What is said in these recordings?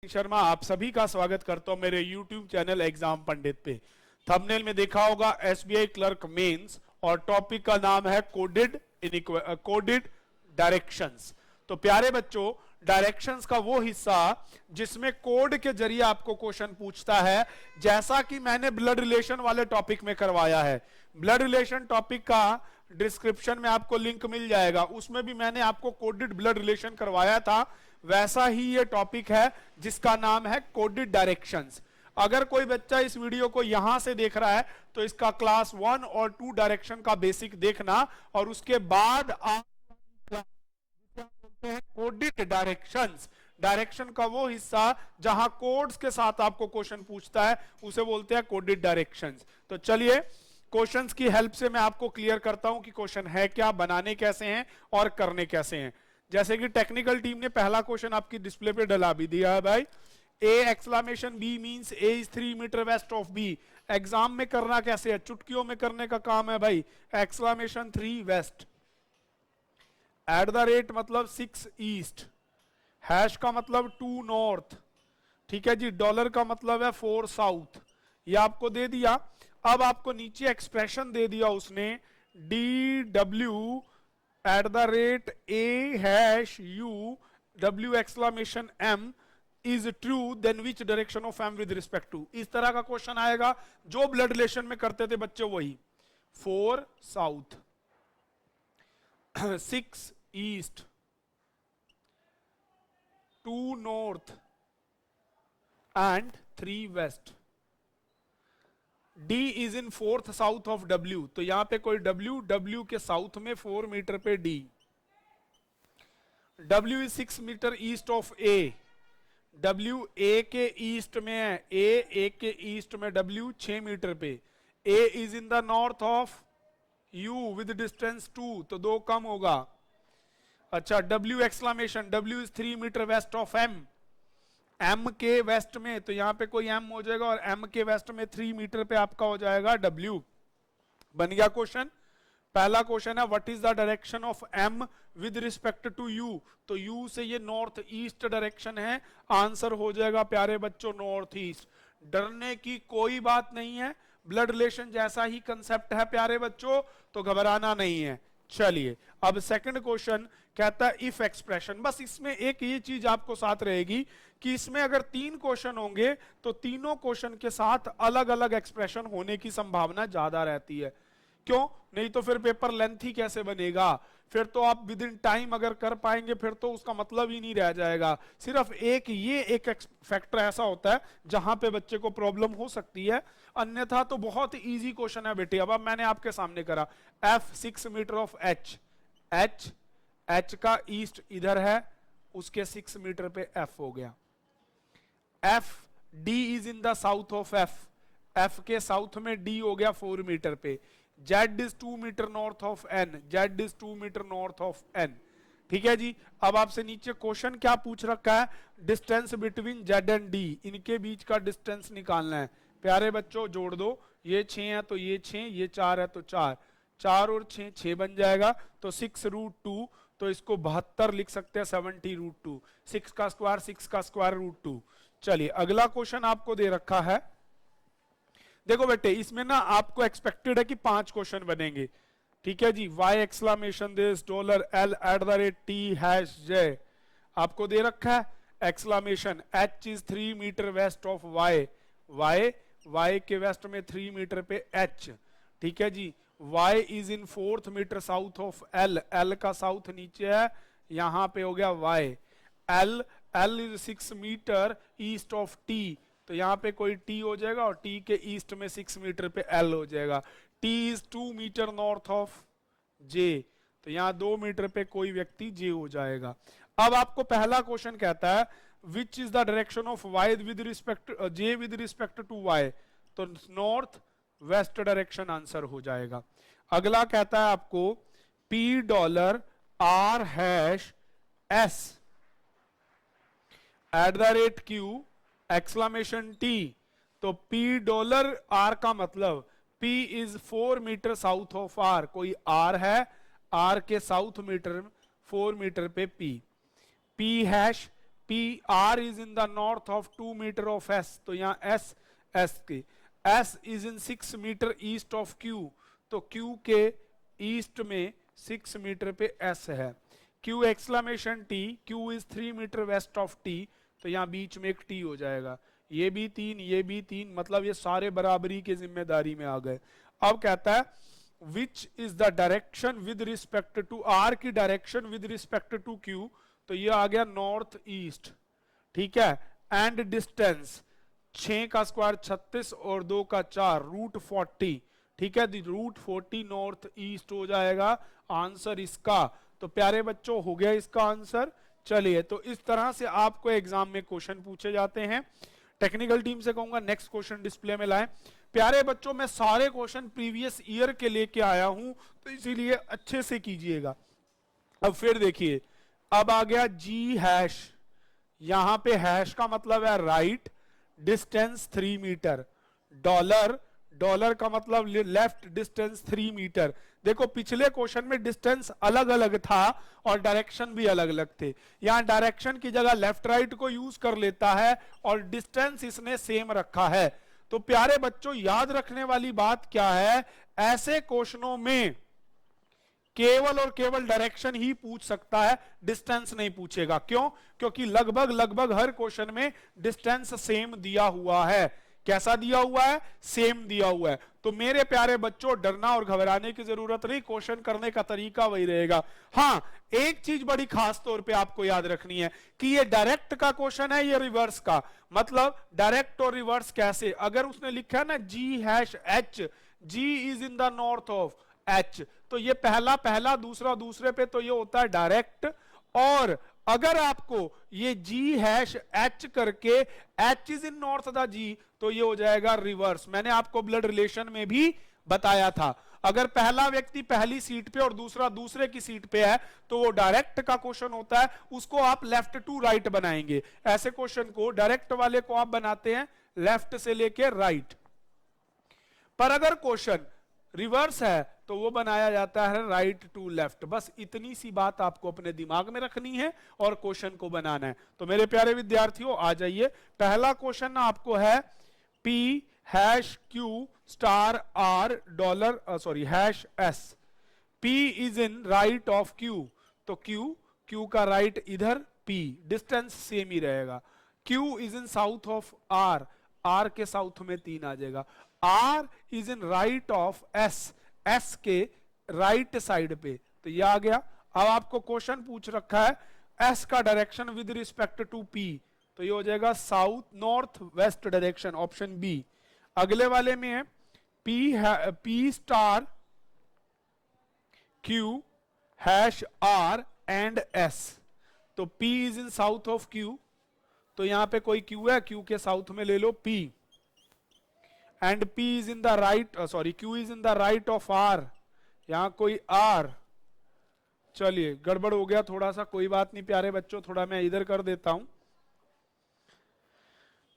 शर्मा आप सभी का स्वागत करता हूं मेरे YouTube चैनल एग्जाम पंडित पे। थंबनेल में देखा होगा SBI क्लर्क मेंस और टॉपिक का नाम है कोडेड डायरेक्शंस। तो प्यारे बच्चों, डायरेक्शंस का वो हिस्सा जिसमें कोड के जरिए आपको क्वेश्चन पूछता है, जैसा कि मैंने ब्लड रिलेशन वाले टॉपिक में करवाया है। ब्लड रिलेशन टॉपिक का डिस्क्रिप्शन में आपको लिंक मिल जाएगा, उसमें भी मैंने आपको कोडेड ब्लड रिलेशन करवाया था। वैसा ही ये टॉपिक है जिसका नाम है कोडेड डायरेक्शंस। अगर कोई बच्चा इस वीडियो को यहां से देख रहा है तो इसका क्लास 1 और 2 डायरेक्शन का बेसिक देखना, और उसके बाद आप बोलते हैं कोडेड डायरेक्शंस। डायरेक्शन का वो हिस्सा जहां कोड्स के साथ आपको क्वेश्चन पूछता है उसे बोलते हैं कोडेड डायरेक्शंस। तो चलिए क्वेश्चंस की हेल्प से मैं आपको क्लियर करता हूं कि क्वेश्चन है क्या, बनाने कैसे हैं और करने कैसे हैं। जैसे कि टेक्निकल टीम ने पहला क्वेश्चन आपकी डिस्प्ले पे डला भी दिया है भाई। A exclamation B means A is 3 metre west of B. Exam में करना कैसे है, चुटकियों में करने का काम है भाई। Exclamation 3 west, at the rate मतलब 6 ईस्ट, हैश का मतलब 2 नॉर्थ, ठीक है जी, डॉलर का मतलब है 4 साउथ। ये आपको दे दिया। अब आपको नीचे एक्सप्रेशन दे दिया उसने, D W at the rate A hash U W exclamation M is true then which direction of M with respect to. इस तरह का क्वेश्चन आएगा जो ब्लड रिलेशन में करते थे बच्चे, वही 4 south 6 east 2 north and 3 west. D is in 4th south of W, तो यहां पे कोई W के साउथ में 4 मीटर पे D। W is 6 meter east of A, W A के ईस्ट में है, A के ईस्ट में, W 6 मीटर पे। A is in the north of U with distance 2, तो 2 कम होगा। अच्छा, W exclamation, W is 3 metre west of M, M के वेस्ट में, तो यहां पे कोई M हो जाएगा और M के वेस्ट में 3 मीटर पे आपका हो जाएगा W। बन गया क्वेश्चन। पहला क्वेश्चन है what is the direction of M with respect to U, तो U से ये नॉर्थ ईस्ट डायरेक्शन है, आंसर हो जाएगा प्यारे बच्चों नॉर्थ ईस्ट। डरने की कोई बात नहीं है, ब्लड रिलेशन जैसा ही कंसेप्ट है प्यारे बच्चों, तो घबराना नहीं है। चलिए अब सेकंड क्वेश्चन कहता है इफ एक्सप्रेशन। बस इसमें एक ये चीज आपको साथ रहेगी कि इसमें अगर 3 क्वेश्चन होंगे तो तीनों क्वेश्चन के साथ अलग अलग एक्सप्रेशन होने की संभावना ज्यादा रहती है। क्यों? नहीं तो फिर पेपर लेंथी कैसे बनेगा, फिर तो आप विद इन टाइम अगर कर पाएंगे फिर तो उसका मतलब ही नहीं रह जाएगा। सिर्फ एक फैक्टर ऐसा होता है जहां पे बच्चे को प्रॉब्लम हो सकती है, अन्यथा तो बहुत इजी क्वेश्चन है बेटे। अब मैंने आपके सामने करा F 6 मीटर ऑफ H का ईस्ट इधर है, उसके 6 मीटर पे F हो गया। F D is in the south of F के साउथ में D हो गया 4 मीटर पे। Z is 2 meter north of N, Z is 2 meter north of N। ठीक है जी। अब आपसे नीचे क्वेश्चन क्या पूछ रखा है, distance between Z and D, इनके बीच का डिस्टेंस निकालना है। प्यारे बच्चों जोड़ दो, ये 6 है तो ये 6, ये 4 है तो 4, 4 और 6 6 बन जाएगा, तो 6√2, तो इसको 72 लिख सकते हैं 70√2, 6 का स्क्वायर 6 का स्क्वायर √2। चलिए अगला क्वेश्चन आपको दे रखा है। देखो बेटे इसमें ना आपको एक्सपेक्टेड है कि 5 क्वेश्चन बनेंगे, ठीक है जी। Y exclamation this $L at the rate T hash J आपको दे रखा है। Exclamation H is 3 metre west of Y के वेस्ट में 3 मीटर पे H, ठीक है जी। Y is in 4th meter south of L का साउथ नीचे है, यहां पे हो गया Y। L is 6 meter east of T, तो यहां पे कोई T हो जाएगा और T के ईस्ट में 6 मीटर पे L हो जाएगा। T is 2 meter north of J, तो यहां 2 मीटर पे कोई व्यक्ति J हो जाएगा। अब आपको पहला क्वेश्चन कहता है which is the direction of Y with respect J with respect to Y, तो नॉर्थ वेस्ट डायरेक्शन आंसर हो जाएगा। अगला कहता है आपको $R hash S at the rate Q exclamation T, तो $R का मतलब P is 4 meter south of R, कोई R है, R के साउथ मीटर 4 मीटर पे P hash P R is in the north of 2 meter of S, तो यहाँ S S के, S is in 6 meter east of Q, तो Q के east में 6 मीटर पे एस है। Q exclamation T, Q is 3 metre west of T, तो यहाँ बीच में एक टी हो जाएगा। ये भी 3, ये भी 3, मतलब ये सारे बराबरी की जिम्मेदारी में आ गए। अब कहता है which is the direction with respect to R, की direction with respect to Q, तो ये आ गया नॉर्थ ईस्ट, ठीक है। एंड डिस्टेंस 6 का स्क्वायर 36 और 2 का 4, रूट 40, ठीक है, रूट 40 नॉर्थ ईस्ट हो जाएगा आंसर इसका। तो प्यारे बच्चों हो गया इसका आंसर। चलिए, तो इस तरह से आपको एग्जाम में क्वेश्चन पूछे जाते हैं। टेक्निकल टीम से कहूंगा नेक्स्ट क्वेश्चन डिस्प्ले में लाएं। प्यारे बच्चों मैं सारे क्वेश्चन प्रीवियस ईयर के लेके आया हूं, तो इसीलिए अच्छे से कीजिएगा। अब फिर देखिए, अब आ गया जी हैश, यहां पे हैश का मतलब है right, distance 3 meter, dollar, dollar का मतलब लेफ्ट, डिस्टेंस 3 मीटर। देखो पिछले क्वेश्चन में डिस्टेंस अलग अलग था और डायरेक्शन भी अलग अलग थे, यहां डायरेक्शन की जगह लेफ्ट राइट को यूज कर लेता है और डिस्टेंस इसने सेम रखा है। तो प्यारे बच्चों याद रखने वाली बात क्या है, ऐसे क्वेश्चनों में केवल और केवल डायरेक्शन ही पूछ सकता है, डिस्टेंस नहीं पूछेगा। क्यों? क्योंकि लगभग लगभग हर क्वेश्चन में डिस्टेंस सेम दिया हुआ है। कैसा दिया हुआ है? सेम दिया हुआ है। तो मेरे प्यारे बच्चों डरना और घबराने की जरूरत नहीं, क्वेश्चन करने का तरीका वही रहेगा। हाँ, एक चीज बड़ी खास तौर पे आपको याद रखनी है कि ये डायरेक्ट का क्वेश्चन है, ये रिवर्स का। मतलब डायरेक्ट और रिवर्स कैसे? अगर उसने लिखा है ना G hash H, G is in the north of H, तो ये पहला पहला, दूसरा दूसरे पे, तो ये होता है डायरेक्ट। और अगर आपको ये जी हैश एच करके H is in north the G, तो ये हो जाएगा रिवर्स। मैंने आपको ब्लड रिलेशन में भी बताया था, अगर पहला व्यक्ति पहली सीट पे और दूसरा दूसरे की सीट पे है तो वो डायरेक्ट का क्वेश्चन होता है, उसको आप लेफ्ट टू राइट बनाएंगे। ऐसे क्वेश्चन को डायरेक्ट वाले को आप बनाते हैं लेफ्ट से लेके राइट। पर अगर क्वेश्चन रिवर्स है तो वो बनाया जाता है राइट टू लेफ्ट। बस इतनी सी बात आपको अपने दिमाग में रखनी है और क्वेश्चन को बनाना है। तो मेरे प्यारे विद्यार्थियों आ जाइए, पहला क्वेश्चन आपको है P hash Q star R dollar sorry hash S, P is in right of Q, तो Q का राइट इधर, P डिस्टेंस सेम ही रहेगा। Q is in south of R, R के साउथ में 3 आ जाएगा। R is in right of S, S के right side पे, तो ये आ गया। अब आपको क्वेश्चन पूछ रखा है S का direction with respect to P, तो ये हो जाएगा south north west direction, option B. अगले वाले में है P star Q hash R and S, तो P is in south of Q, तो यहां पे कोई Q है, Q के साउथ में ले लो P, and P is in the right sorry Q is in the right of R, यहां कोई R। चलिए गड़बड़ हो गया थोड़ा सा, कोई बात नहीं प्यारे बच्चों, थोड़ा मैं इधर कर देता हूं।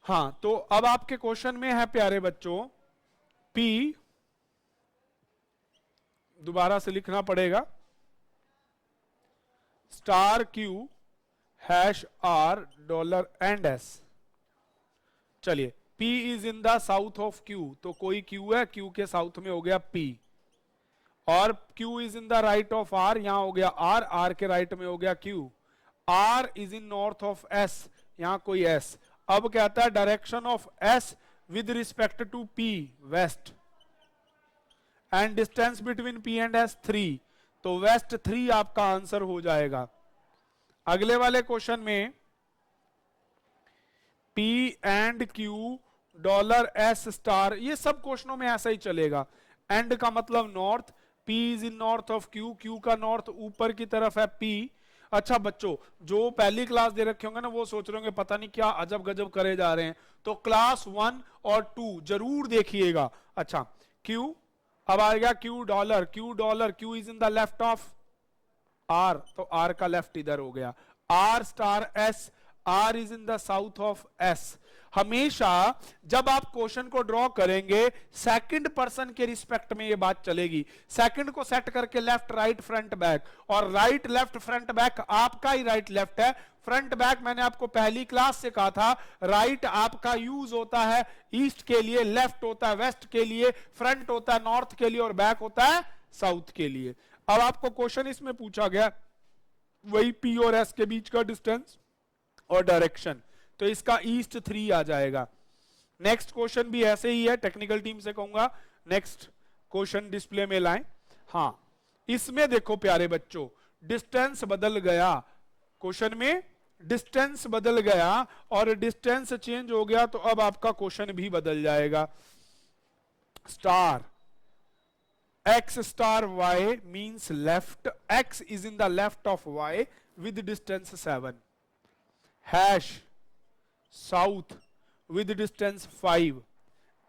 हाँ, तो अब आपके क्वेश्चन में है प्यारे बच्चों P, दोबारा से लिखना पड़ेगा, star Q hash R dollar and S। चलिए P is in the south of Q, तो कोई Q है, Q के साउथ में हो गया P, और Q is in the right of R, यहां हो गया R, R के राइट में हो गया Q। R is in north of S, यहां कोई S। अब कहता है direction of S with respect to P west, and distance between P and S 3, तो वेस्ट 3 आपका आंसर हो जाएगा। अगले वाले क्वेश्चन में P and Q dollar S star, ये सब क्वेश्चनों में ऐसा ही चलेगा। एंड का मतलब north, P is in north of Q, Q का नॉर्थ ऊपर की तरफ है P। अच्छा बच्चों, जो पहली क्लास दे रखे होंगे ना वो सोच रहे होंगे पता नहीं क्या अजब गजब करे जा रहे हैं, तो क्लास 1 और 2 जरूर देखिएगा। अच्छा Q, अब आ गया Q dollar, Q is in the left of R, तो R का लेफ्ट इधर हो गया। R star S, R is in the south of S। हमेशा जब आप क्वेश्चन को ड्रॉ करेंगे सेकंड पर्सन के रिस्पेक्ट में ये बात चलेगी। सेकंड को सेट करके लेफ्ट राइट फ्रंट बैक, और राइट लेफ्ट फ्रंट बैक आपका ही राइट लेफ्ट है। फ्रंट बैक मैंने आपको पहली क्लास से कहा था, राइट आपका यूज होता है ईस्ट के लिए, लेफ्ट होता है वेस्ट के लिए, फ्रंट होता है नॉर्थ के लिए और बैक होता है साउथ के लिए। अब आपको क्वेश्चन इसमें पूछा गया वही P और S के बीच का डिस्टेंस और डायरेक्शन, तो इसका ईस्ट 3 आ जाएगा। नेक्स्ट क्वेश्चन भी ऐसे ही है, टेक्निकल टीम से कहूंगा नेक्स्ट क्वेश्चन डिस्प्ले में लाएं। हाँ, इसमें देखो प्यारे बच्चों, डिस्टेंस बदल गया, क्वेश्चन में डिस्टेंस बदल गया और डिस्टेंस चेंज हो गया, तो अब आपका क्वेश्चन भी बदल जाएगा। Star x star y means left, x is in the left of y with distance 7, hash south with distance 5,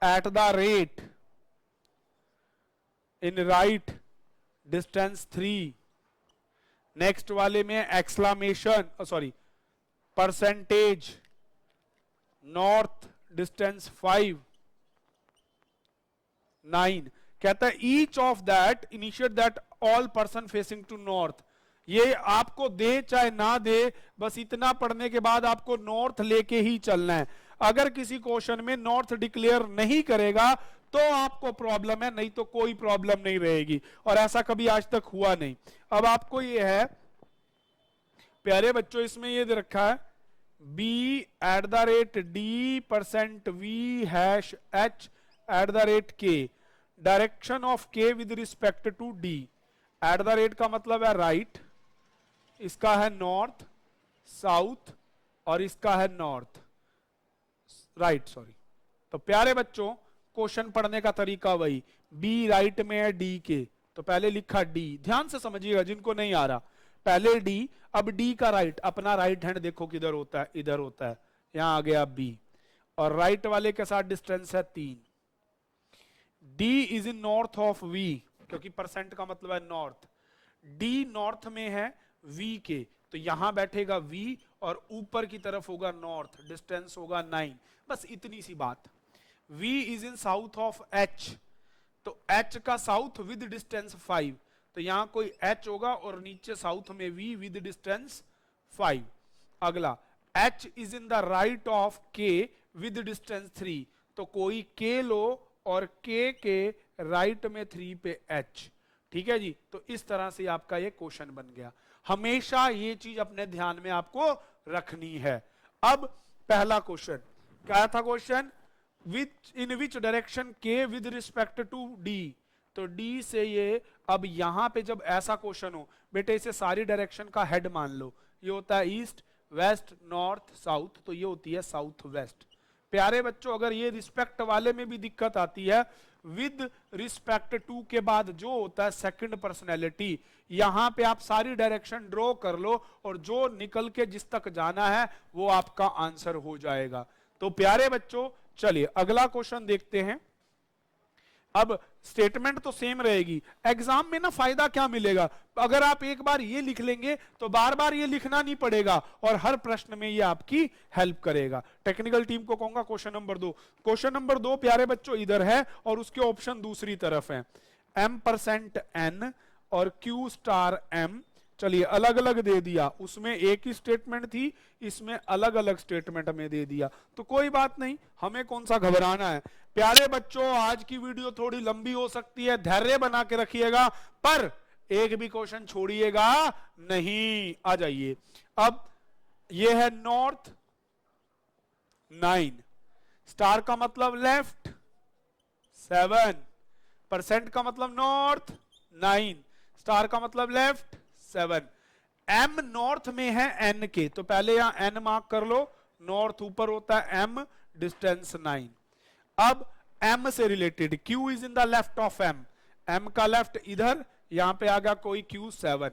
at the rate in right distance 3, next वाले में exclamation sorry percentage north distance 5 9, कहता है each of that initiate that all person facing to north. ये आपको दे चाहे ना दे, बस इतना पढ़ने के बाद आपको नॉर्थ लेके ही चलना है। अगर किसी क्वेश्चन में नॉर्थ डिक्लेयर नहीं करेगा तो आपको प्रॉब्लम है, नहीं तो कोई प्रॉब्लम नहीं रहेगी, और ऐसा कभी आज तक हुआ नहीं। अब आपको ये है प्यारे बच्चों, इसमें ये दे रखा है b@d%v#h@k direction of k with respect to d। At the rate का मतलब है राइट, इसका है नॉर्थ साउथ और इसका है नॉर्थ राइट सॉरी। तो प्यारे बच्चों क्वेश्चन पढ़ने का तरीका वही, b राइट में है d के, तो पहले लिखा d, ध्यान से समझिएगा जिनको नहीं आ रहा, पहले d, अब d का राइट, अपना राइट हैंड देखो किधर होता है, इधर होता है, यहां आ गया b, और राइट वाले के साथ डिस्टेंस है 3। d is in north of v, क्योंकि परसेंट का मतलब है नॉर्थ, d नॉर्थ में है v के, तो यहां बैठेगा v और ऊपर की तरफ होगा नॉर्थ, डिस्टेंस होगा 9। बस इतनी सी बात। v is in south of h, तो h का साउथ विद डिस्टेंस 5, तो यहां कोई h होगा और नीचे साउथ में v विद डिस्टेंस 5। अगला h is in the right of k with distance 3, तो कोई k लो और k के राइट में 3 पे h, ठीक है जी। तो इस तरह से आपका ये क्वेश्चन बन गया। हमेशा ये चीज अपने ध्यान में आपको रखनी है। अब पहला क्वेश्चन क्या था, question in which direction k with respect to d, तो d से ये, अब यहां पे जब ऐसा क्वेश्चन हो बेटे, इसे सारी डायरेक्शन का हेड मान लो, ये होता है ईस्ट वेस्ट नॉर्थ साउथ, तो ये होती है साउथ वेस्ट। प्यारे बच्चों अगर ये रिस्पेक्ट वाले में भी दिक्कत आती है, विद रिस्पेक्ट टू के बाद जो होता है सेकंड पर्सनैलिटी, यहां पे आप सारी डायरेक्शन ड्रॉ कर लो और जो निकल के जिस तक जाना है वो आपका आंसर हो जाएगा। तो प्यारे बच्चों चलिए अगला क्वेश्चन देखते हैं। अब स्टेटमेंट तो सेम रहेगी, एग्जाम में ना फायदा क्या मिलेगा, अगर आप एक बार ये लिख लेंगे तो बार बार ये लिखना नहीं पड़ेगा और हर प्रश्न में ये आपकी हेल्प करेगा। टेक्निकल टीम को कहूंगा क्वेश्चन नंबर 2। क्वेश्चन नंबर 2 प्यारे बच्चों इधर है और उसके ऑप्शन दूसरी तरफ है, m% और q*m, चलिए अलग अलग दे दिया, उसमें एक ही स्टेटमेंट थी, इसमें अलग अलग स्टेटमेंट में दे दिया, तो कोई बात नहीं, हमें कौन सा घबराना है। प्यारे बच्चों आज की वीडियो थोड़ी लंबी हो सकती है, धैर्य बना के रखिएगा, पर एक भी क्वेश्चन छोड़िएगा नहीं। आ जाइए, अब ये है नॉर्थ 9, स्टार का मतलब लेफ्ट 7, परसेंट का मतलब नॉर्थ 9, स्टार का मतलब लेफ्ट 7। m नॉर्थ में है n के, तो पहले यहां n मार्क कर लो, नॉर्थ ऊपर होता है m, डिस्टेंस 9। अब m से related q is in the left of m, m का लेफ्ट इधर, यहां पे आ गया कोई q 7,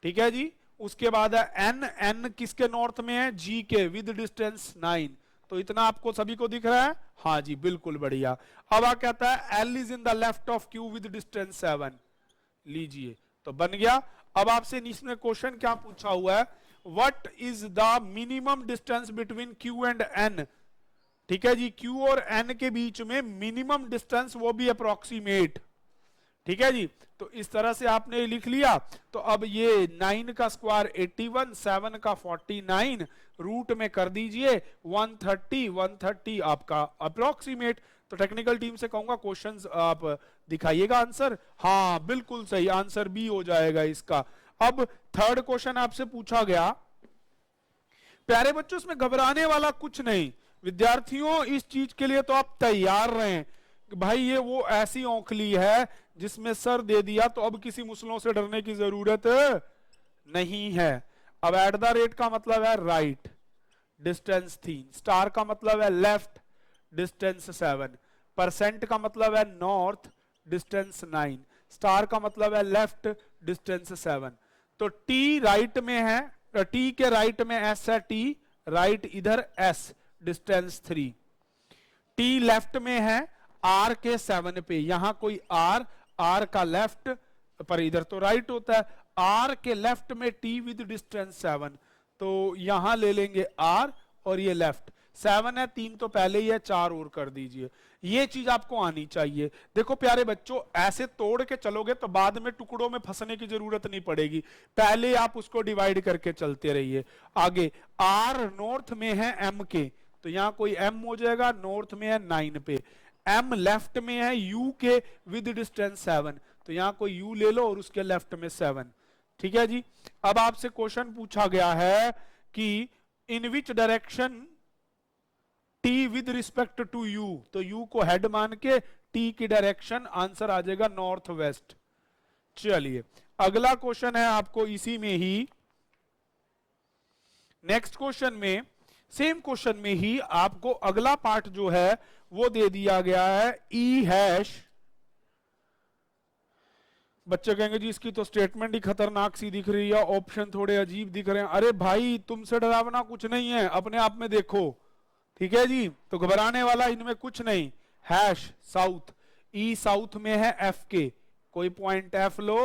ठीक है जी। उसके बाद है n किसके नॉर्थ में है, g के, विद डिस्टेंस 9, तो इतना आपको सभी को दिख रहा है, हाँ जी बिल्कुल बढ़िया। अब आ कहता है l is in the left of q with distance 7, लीजिए तो बन गया। अब आपसे इसमें क्वेश्चन क्या पूछा हुआ है, what is the minimum distance between Q and N. ठीक है जी, क्यू और एन के बीच में मिनिमम डिस्टेंस, वो भी अप्रोक्सीमेट। ठीक है जी, तो इस तरह से आपने लिख लिया। तो अब ये 9 का स्क्वायर 81, 7 का 49, रूट में कर दीजिए 130, 130 आपका अप्रोक्सीमेट। तो टेक्निकल टीम से कहूंगा क्वेश्चंस आप दिखाइएगा आंसर। हाँ बिल्कुल सही आंसर बी हो जाएगा इसका। अब थर्ड क्वेश्चन आपसे पूछा गया, प्यारे बच्चों इसमें घबराने वाला कुछ नहीं विद्यार्थियों, इस चीज के लिए तो आप तैयार रहें कि भाई ये वो ऐसी औंखली है जिसमें सर दे दिया तो अब किसी मुसलों से डरने की जरूरत नहीं है। अब एट द रेट का मतलब है राइट, डिस्टेंस 3, स्टार का मतलब है लेफ्ट, डिस्टेंस 7, परसेंट का मतलब है नॉर्थ, डिस्टेंस 9, स्टार का मतलब है लेफ्ट, डिस्टेंस 7। तो टी राइट में है, टी के राइट में एस है, टी राइट इधर एस, डिस्टेंस 3। टी लेफ्ट में है आर के 7 पे, यहां कोई आर का लेफ्ट पर इधर तो राइट होता है, आर के लेफ्ट में टी विद डिस्टेंस 7, तो यहां ले लेंगे आर और ये लेफ्ट 7 है, 3 तो पहले ही है, 4 और कर दीजिए। ये चीज आपको आनी चाहिए। देखो प्यारे बच्चों ऐसे तोड़ के चलोगे तो बाद में टुकड़ों में फंसने की जरूरत नहीं पड़ेगी, पहले आप उसको डिवाइड करके चलते रहिए। आगे आर नॉर्थ में है एम के, तो यहां कोई एम हो जाएगा, नॉर्थ में है 9 पे, एम लेफ्ट में है यू के विद डिस्टेंस 7, तो यहां कोई यू ले लो और उसके लेफ्ट में 7। ठीक है जी, अब आपसे क्वेश्चन पूछा गया है कि in which direction T with respect to U, तो यू को हेड मान के टी की डायरेक्शन, आंसर आ जाएगा नॉर्थ वेस्ट। चलिए अगला क्वेश्चन है आपको इसी में ही, नेक्स्ट क्वेश्चन में, सेम क्वेश्चन में ही आपको अगला पार्ट जो है वो दे दिया गया है ई हैश। बच्चे कहेंगे जी इसकी तो स्टेटमेंट ही खतरनाक सी दिख रही है, ऑप्शन थोड़े अजीब दिख रहे हैं। अरे भाई तुमसे डरावना कुछ नहीं है, अपने आप में देखो। ठीक है जी, तो घबराने वाला इनमें कुछ नहीं। हैश साउथ, ई साउथ में है एफ के, कोई पॉइंट एफ लो,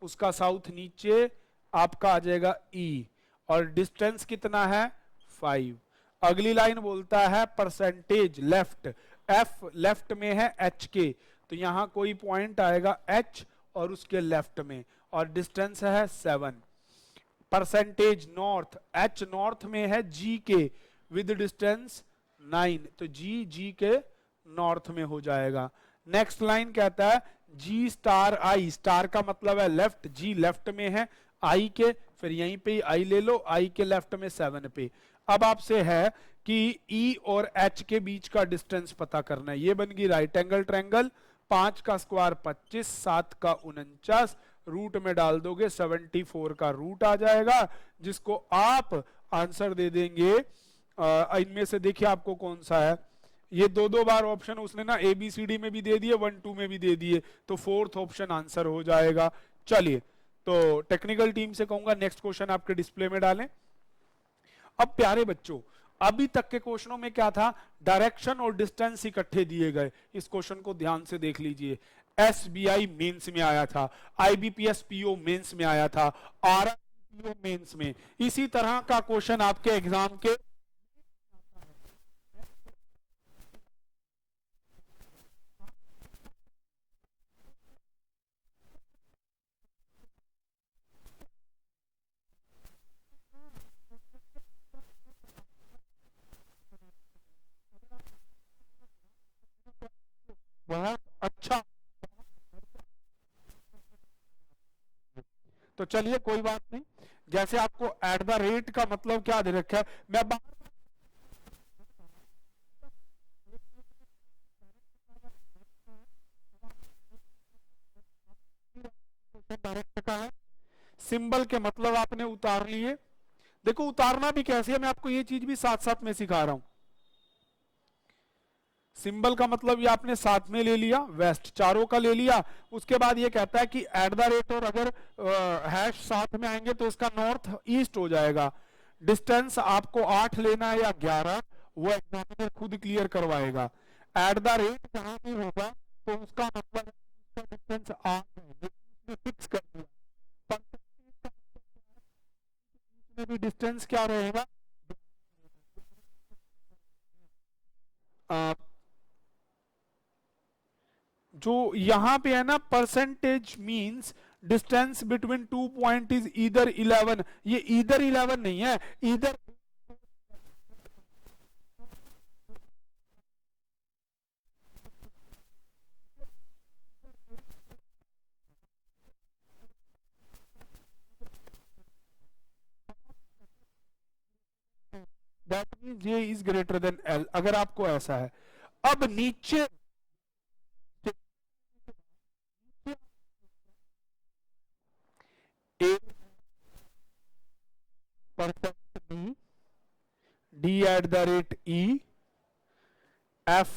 उसका साउथ नीचे आपका आ जाएगा ई, और डिस्टेंस कितना है 5। अगली लाइन बोलता है परसेंटेज लेफ्ट, एफ लेफ्ट में है एच के, तो यहां कोई पॉइंट आएगा एच और उसके लेफ्ट में, और डिस्टेंस है 7। परसेंटेज नॉर्थ, एच नॉर्थ में है जी के विद डिस्टेंस 9, तो जी के नॉर्थ में हो जाएगा। नेक्स्ट लाइन कहता है जी स्टार आई, स्टार का मतलब है लेफ्ट, जी लेफ्ट में है आई के, फिर यहीं पे आई ले लो, आई के लेफ्ट में 7 पे। अब आपसे है कि ई और एच के बीच का डिस्टेंस पता करना है। ये बन गई राइट एंगल ट्रायंगल, 5 का स्क्वायर 25, 7 का 49, रूट में डाल दोगे 74 का रूट आ जाएगा, जिसको आप आंसर दे देंगे। इनमें से देखिए आपको कौन सा है, ये दो बार ऑप्शन उसने ना ABCD में भी दे दिए, 1 2 में भी दे दिए, तो फोर्थ ऑप्शन आंसर हो जाएगा। चलिए तो टेक्निकल टीम से कहूंगा नेक्स्ट क्वेश्चन आपके डिस्प्ले में डालें। अब प्यारे बच्चों अभी तक के क्वेश्चनों में क्या था, डायरेक्शन और डिस्टेंस इकट्ठे दिए गए। इस क्वेश्चन को ध्यान से देख लीजिए, SBI मेंस में आया था, IBPS PO मेंस में आया था, RRPO मेंस में, इसी तरह का क्वेश्चन आपके एग्जाम के बहुत अच्छा। तो चलिए कोई बात नहीं, जैसे आपको एट द रेट का मतलब क्या दे रखा है, मैं डायरेक्ट का है, सिंबल के मतलब आपने उतार लिए। देखो उतारना भी कैसे है, मैं आपको ये चीज भी साथ साथ में सिखा रहा हूं। सिंबल का मतलब ये आपने साथ में ले लिया, वेस्ट चारों का ले लिया, उसके बाद ये कहता है कि एट द रेट, और अगर हैश साथ में आएंगे तो इसका नॉर्थ ईस्ट हो जाएगा। डिस्टेंस आपको 8 लेना है या 11, वो एग्जामिनर खुद क्लियर करवाएगा। एट द रेट जहां भी होगा तो उसका मतलब उसका डिस्टेंस 8 है, फिक्स कर दिया। में भी डिस्टेंस क्या रहेगा, आ, जो यहां पे है ना percentage means distance between two point is either 11, ये ईदर 11 नहीं है, ईदर दैट मीन्स ये इज ग्रेटर देन एल, अगर आपको ऐसा है। अब नीचे A percent D, D at the rate E, F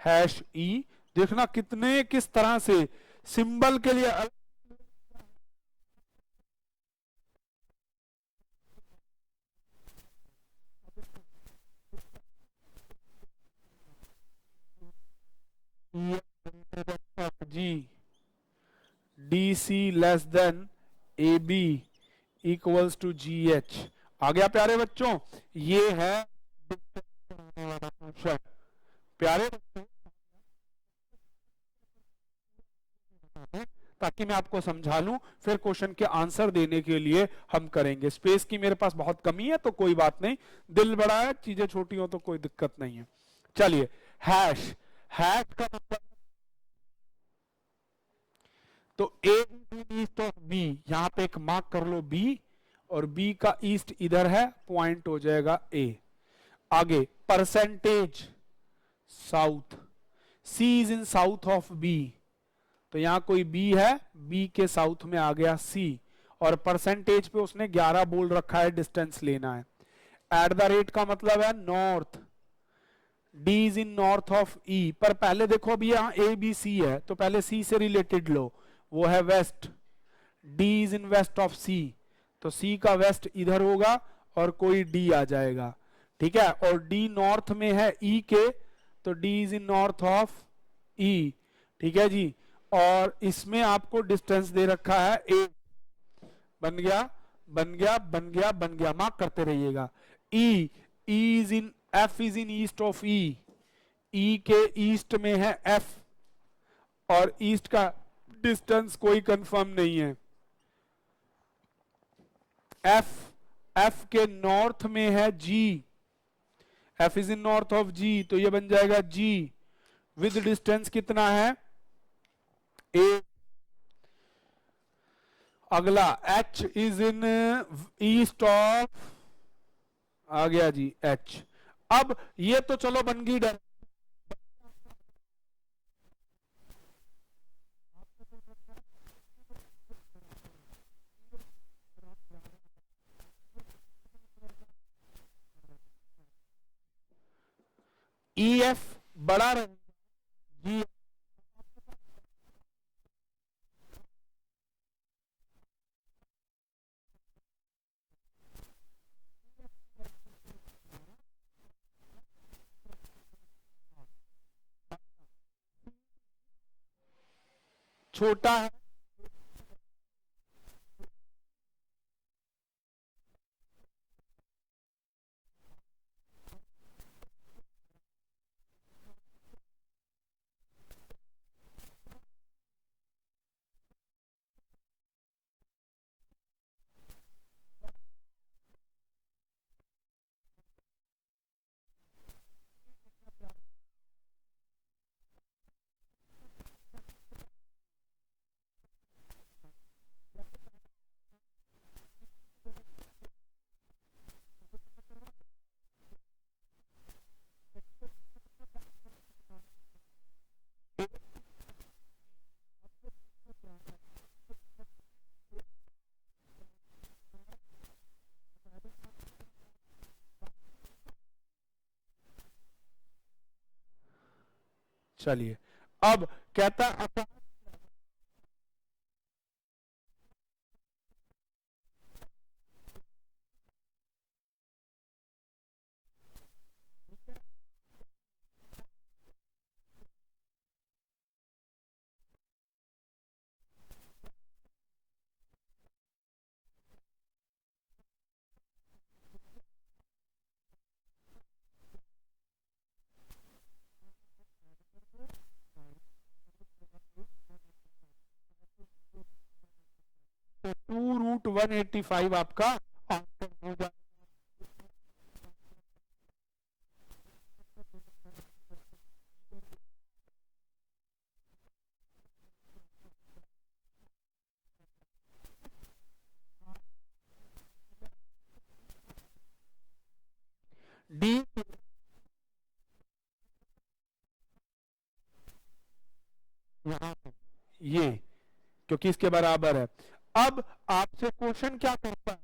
hash E, देखना कितने किस तरह से सिंबल के लिए G, D C less than A B equals to G H. आ गया प्यारे बच्चों, ये है फंक्शन। प्यारे बच्चों, ताकि मैं आपको समझा लूं, फिर क्वेश्चन के आंसर देने के लिए हम करेंगे। स्पेस की मेरे पास बहुत कमी है तो कोई बात नहीं, दिल बड़ा है, चीजें छोटी हो तो कोई दिक्कत नहीं है। चलिए, हैश, हैश का मतलब, तो ए ईस्ट ऑफ बी, यहां पे एक मार्क कर लो बी, और बी का ईस्ट इधर है, पॉइंट हो जाएगा ए। आगे percentage south, C is in south of B, तो यहां कोई बी है, बी के साउथ में आ गया सी, और परसेंटेज पे उसने 11 बोल रखा है, डिस्टेंस लेना है। एट द रेट का मतलब है north, D is in north of E, पर पहले देखो अभी यहां ए बी सी है, तो पहले सी से रिलेटेड लो, वो है west, D is in west of C, तो सी का वेस्ट इधर होगा और कोई डी आ जाएगा, ठीक है। और डी नॉर्थ में है ई के, तो D is in north of E, ठीक है जी। और इसमें आपको डिस्टेंस दे रखा है ए, बन गया, बन गया, बन गया, बन गया, मार्क करते रहिएगा। E, E is in, F is in east of E, ई के ईस्ट में है एफ, और ईस्ट का डिस्टेंस कोई कंफर्म नहीं है। एफ, एफ के नॉर्थ में है G, F is in north of G, तो ये बन जाएगा जी, विद डिस्टेंस कितना है ए। अगला H is in east of, आ गया जी एच। अब ये तो चलो बन गई डर, ई एफ बड़ा रहे जी, छोटा है, चलिए। अब कहता 185 आपका आंसर हो जाएगा। डी यहाँ पे ये, क्योंकि इसके बराबर है। अब आपसे क्वेश्चन क्या करता है,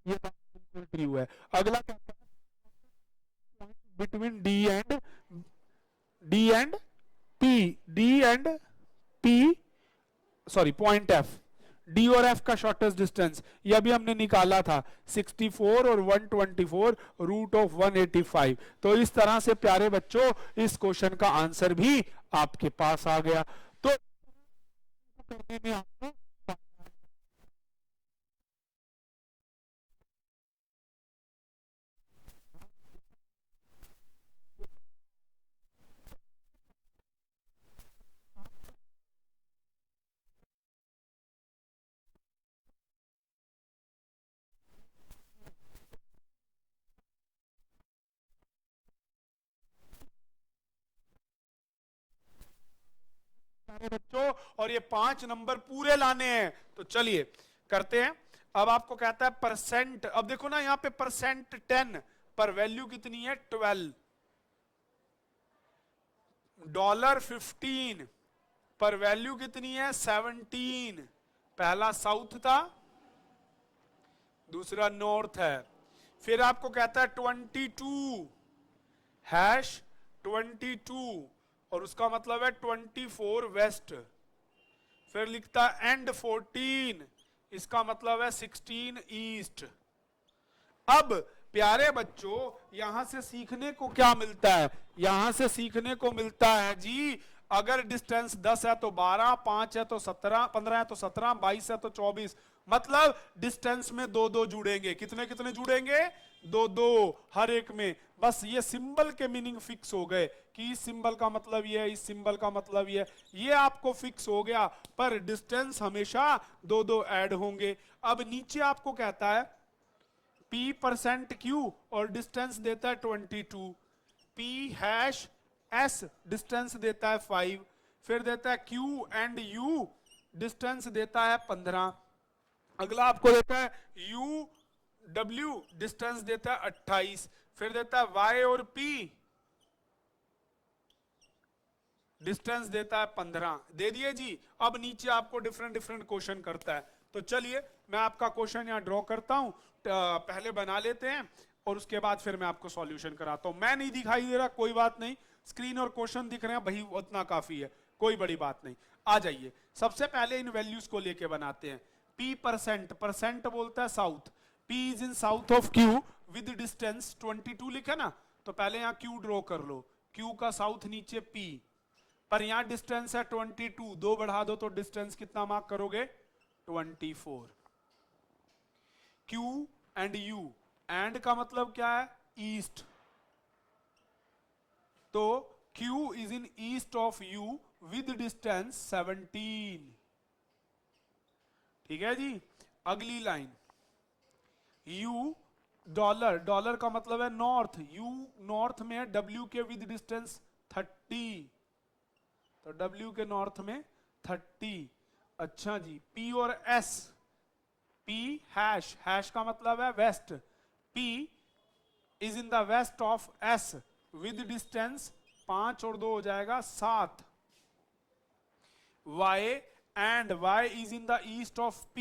ये बात बिल्कुल ट्रू है। अगला कहता है between D and P, D and P, sorry point F, D और एफ का शॉर्टेस्ट डिस्टेंस, ये अभी हमने निकाला था 64 और 124 रूट ऑफ 185। तो इस तरह से प्यारे बच्चों इस क्वेश्चन का आंसर भी आपके पास आ गया। तो करने में आपको बच्चों, और ये 5 नंबर पूरे लाने हैं। तो चलिए करते हैं। अब आपको कहता है परसेंट, अब देखो ना यहां पे परसेंट 10 पर वैल्यू कितनी है 12, $15 पर वैल्यू कितनी है 17। पहला साउथ था, दूसरा नॉर्थ है। फिर आपको कहता है 22 हैश 22 और उसका मतलब है 24 वेस्ट। फिर लिखता है एंड 14, इसका मतलब है 16 ईस्ट। अब प्यारे बच्चों यहां से सीखने को क्या मिलता है, यहां से सीखने को मिलता है जी, अगर डिस्टेंस 10 है तो 12, 5 है तो 17, 15 है तो 17, 22 है तो 24, मतलब डिस्टेंस में दो दो जुड़ेंगे। कितने कितने जुड़ेंगे, दो दो हर एक में। बस ये सिंबल के मीनिंग फिक्स हो गए कि इस सिंबल का मतलब ये है, इस सिंबल का मतलब ये आपको फिक्स हो गया। पर डिस्टेंस हमेशा दो दो ऐड होंगे। अब नीचे आपको कहता है P परसेंट Q और डिस्टेंस देता है 22, P हैश S डिस्टेंस देता है 5, फिर देता है Q एंड U डिस्टेंस देता है 15। अगला आपको देता है U W डिस्टेंस देता है 28, फिर देता है Y और P डिस्टेंस देता है 15। दे दिए जी। अब नीचे आपको डिफरेंट डिफरेंट क्वेश्चन करता है। तो चलिए मैं आपका क्वेश्चन यहां ड्रॉ करता हूं, पहले बना लेते हैं और उसके बाद फिर मैं आपको सॉल्यूशन कराता हूं। मैं नहीं दिखाई दे रहा, कोई बात नहीं, स्क्रीन और क्वेश्चन दिख रहे हैं भाई, उतना काफी है, कोई बड़ी बात नहीं। आ जाइए सबसे पहले इन वैल्यूज को लेके बनाते हैं। P परसेंट, परसेंट बोलता है south, P is in south of Q with distance 22 लिखा ना, तो पहले यहां Q ड्रॉ कर लो, Q का साउथ नीचे P, पर यहां डिस्टेंस है 22, दो बढ़ा दो तो डिस्टेंस कितना मार्क करोगे 24। Q एंड U, एंड का मतलब क्या है ईस्ट, तो Q is in east of U with distance 17। ठीक है जी। अगली लाइन U डॉलर, डॉलर का मतलब है नॉर्थ, U नॉर्थ में है, W के विद डिस्टेंस 30, तो W के नॉर्थ में 30। अच्छा जी। P और S, P हैश, हैश का मतलब है west, P is in the west of S विद डिस्टेंस 5 और 2 हो जाएगा 7। Y and Y is in the east of P,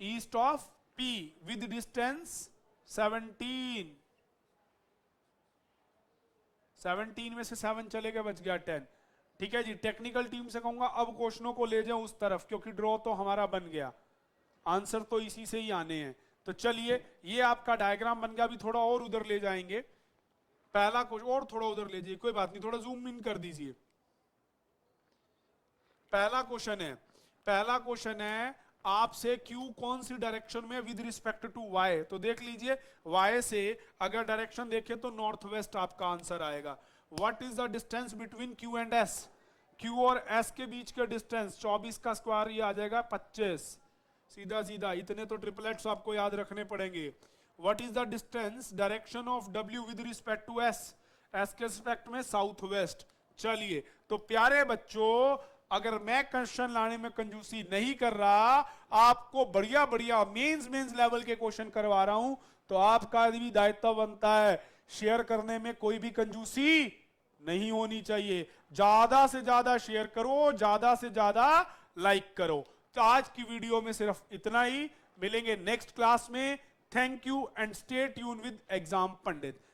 east of P with distance 17 17 में से 7 चले गए, बच गया 10। ठीक है जी, टेक्निकल टीम से कहूंगा अब क्वेश्चनों को ले जाओ उस तरफ, क्योंकि ड्रॉ तो हमारा बन गया, आंसर तो इसी से ही आने हैं। तो चलिए ये आपका डायग्राम बन गया, अभी थोड़ा और उधर ले जाएंगे, पहला क्वेश्चन और थोड़ा उधर ले जाइए, कोई बात नहीं, थोड़ा जूम इन कर दीजिए। पहला क्वेश्चन है आपसे क्यू कौन सी डायरेक्शन में विद रिस्पेक्ट टू वाई, तो देख लीजिए वाई से अगर डायरेक्शन देखें तो नॉर्थ वेस्ट आपका आंसर आएगा। What is the distance between Q and S, Q और एस के बीच का डिस्टेंस 24 का स्क्वायर ये आ जाएगा 25, सीधा सीधा, इतने तो ट्रिपलेट्स आपको याद रखने पड़ेंगे। What is the distance direction of W with respect to S, S के रिस्पेक्ट में साउथ वेस्ट। चलिए तो प्यारे बच्चों, अगर मैं क्वेश्चन लाने में कंजूसी नहीं कर रहा, आपको बढ़िया बढ़िया मेंस लेवल के क्वेश्चन करवा रहा हूं, तो आपका भी दायित्व बनता है शेयर करने में कोई भी कंजूसी नहीं होनी चाहिए। ज्यादा से ज्यादा शेयर करो, ज्यादा से ज्यादा लाइक करो। तो आज की वीडियो में सिर्फ इतना ही, मिलेंगे नेक्स्ट क्लास में। Thank you and stay tune with exam Pandit.